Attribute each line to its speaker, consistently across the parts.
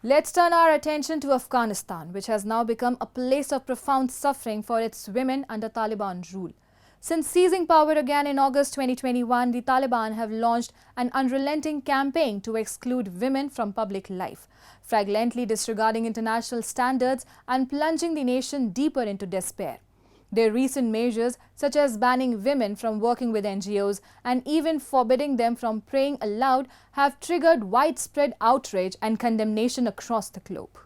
Speaker 1: Let's turn our attention to Afghanistan, which has now become a place of profound suffering for its women under Taliban rule. Since seizing power again in August 2021, the Taliban have launched an unrelenting campaign to exclude women from public life, flagrantly disregarding international standards and plunging the nation deeper into despair. Their recent measures, such as banning women from working with NGOs and even forbidding them from praying aloud, have triggered widespread outrage and condemnation across the globe.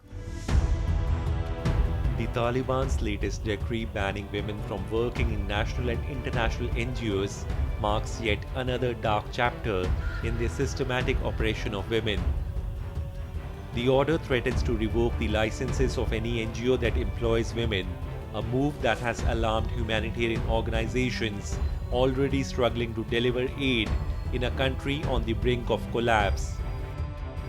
Speaker 2: The Taliban's latest decree banning women from working in national and international NGOs marks yet another dark chapter in the systematic oppression of women. The order threatens to revoke the licenses of any NGO that employs women, a move that has alarmed humanitarian organizations already struggling to deliver aid in a country on the brink of collapse.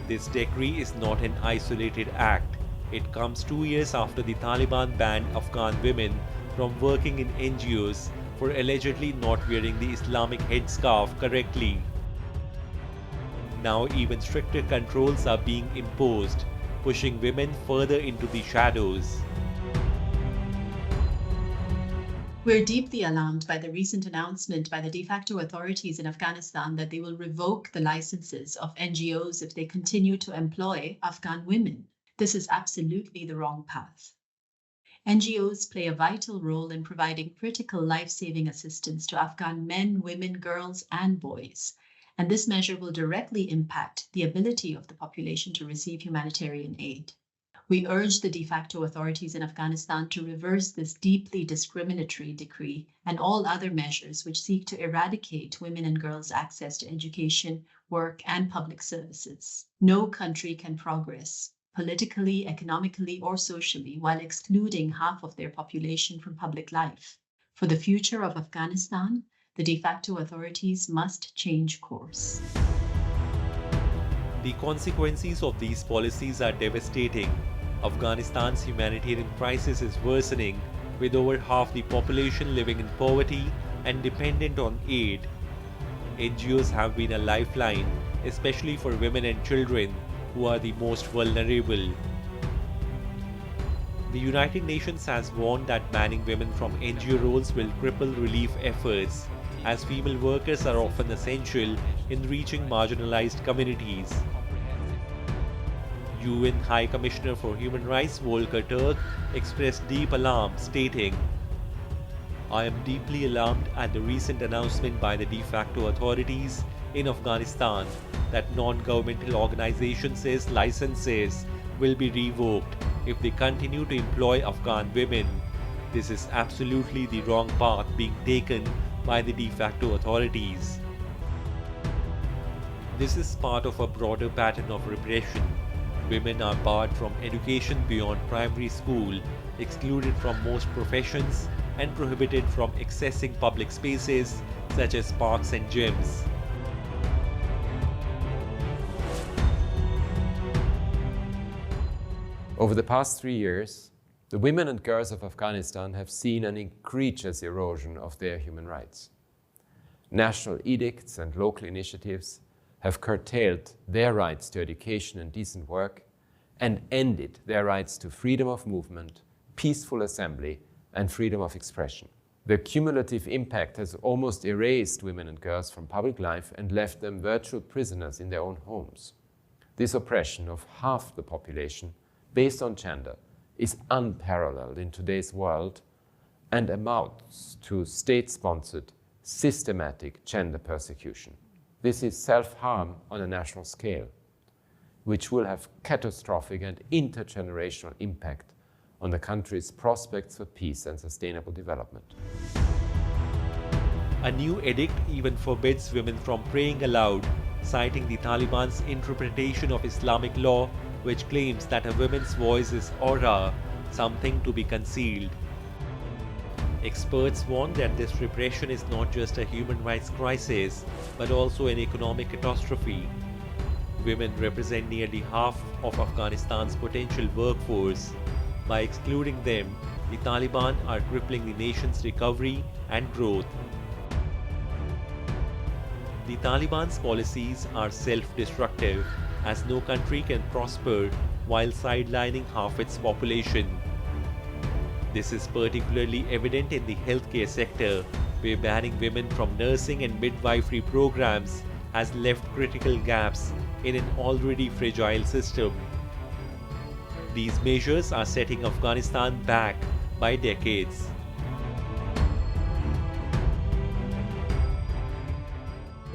Speaker 2: This decree is not an isolated act. It comes 2 years after the Taliban banned Afghan women from working in NGOs for allegedly not wearing the Islamic headscarf correctly. Now even stricter controls are being imposed, pushing women further into the shadows.
Speaker 3: We're deeply alarmed by the recent announcement by the de facto authorities in Afghanistan that they will revoke the licenses of NGOs if they continue to employ Afghan women. This is absolutely the wrong path. NGOs play a vital role in providing critical life-saving assistance to Afghan men, women, girls, and boys. And this measure will directly impact the ability of the population to receive humanitarian aid. We urge the de facto authorities in Afghanistan to reverse this deeply discriminatory decree and all other measures which seek to eradicate women and girls' access to education, work, and public services. No country can progress politically, economically, or socially while excluding half of their population from public life. For the future of Afghanistan, the de facto authorities must change course.
Speaker 2: The consequences of these policies are devastating. Afghanistan's humanitarian crisis is worsening, with over half the population living in poverty and dependent on aid. NGOs have been a lifeline, especially for women and children, who are the most vulnerable. The United Nations has warned that banning women from NGO roles will cripple relief efforts, as female workers are often essential in reaching marginalized communities. UN High Commissioner for Human Rights Volker Turk expressed deep alarm, stating, "I am deeply alarmed at the recent announcement by the de facto authorities in Afghanistan that non-governmental organizations' licenses will be revoked if they continue to employ Afghan women. This is absolutely the wrong path being taken by the de facto authorities. This is part of a broader pattern of repression. Women are barred from education beyond primary school, excluded from most professions, and prohibited from accessing public spaces such as parks and gyms."
Speaker 4: Over the past 3 years, the women and girls of Afghanistan have seen an egregious erosion of their human rights. National edicts and local initiatives have curtailed their rights to education and decent work and ended their rights to freedom of movement, peaceful assembly, and freedom of expression. The cumulative impact has almost erased women and girls from public life and left them virtual prisoners in their own homes. This oppression of half the population, based on gender, is unparalleled in today's world and amounts to state-sponsored, systematic gender persecution. This is self-harm on a national scale, which will have catastrophic and intergenerational impact on the country's prospects for peace and sustainable development.
Speaker 2: A new edict even forbids women from praying aloud, citing the Taliban's interpretation of Islamic law, which claims that a woman's voice is aura, something to be concealed. Experts warn that this repression is not just a human rights crisis, but also an economic catastrophe. Women represent nearly half of Afghanistan's potential workforce. By excluding them, the Taliban are crippling the nation's recovery and growth. The Taliban's policies are self-destructive, as no country can prosper while sidelining half its population. This is particularly evident in the healthcare sector, where banning women from nursing and midwifery programs has left critical gaps in an already fragile system. These measures are setting Afghanistan back by decades.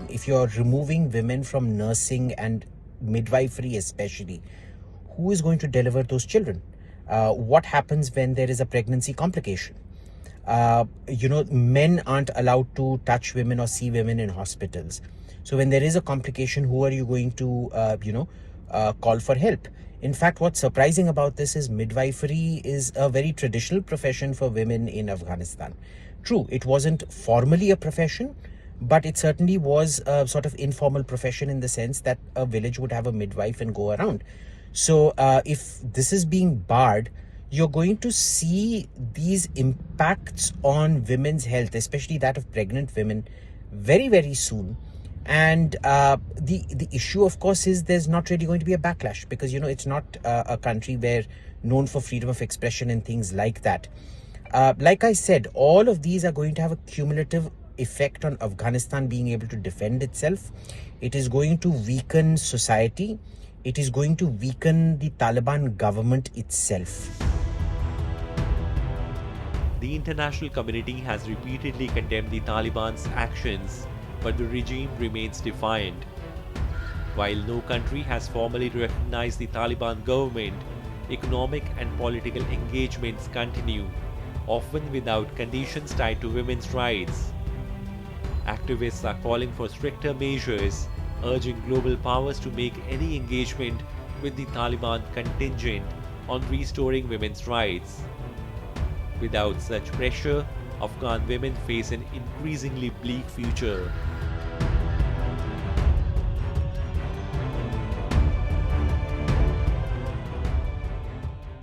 Speaker 5: If you're removing women from nursing and midwifery especially, who is going to deliver those children? What happens when there is a pregnancy complication? Men aren't allowed to touch women or see women in hospitals. So when there is a complication, who are you going to, call for help? In fact, what's surprising about this is midwifery is a very traditional profession for women in Afghanistan. True, it wasn't formally a profession, but it certainly was a sort of informal profession in the sense that a village would have a midwife and go around. So if this is being barred, you're going to see these impacts on women's health, especially that of pregnant women, very, very soon. And the issue, of course, is there's not really going to be a backlash because, it's not a country where known for freedom of expression and things like that. Like I said, all of these are going to have a cumulative effect on Afghanistan being able to defend itself. It is going to weaken society. It is going to weaken the Taliban government itself.
Speaker 2: The international community has repeatedly condemned the Taliban's actions, but the regime remains defiant. While no country has formally recognized the Taliban government, economic and political engagements continue, often without conditions tied to women's rights. Activists are calling for stricter measures, urging global powers to make any engagement with the Taliban contingent on restoring women's rights. Without such pressure, Afghan women face an increasingly bleak future.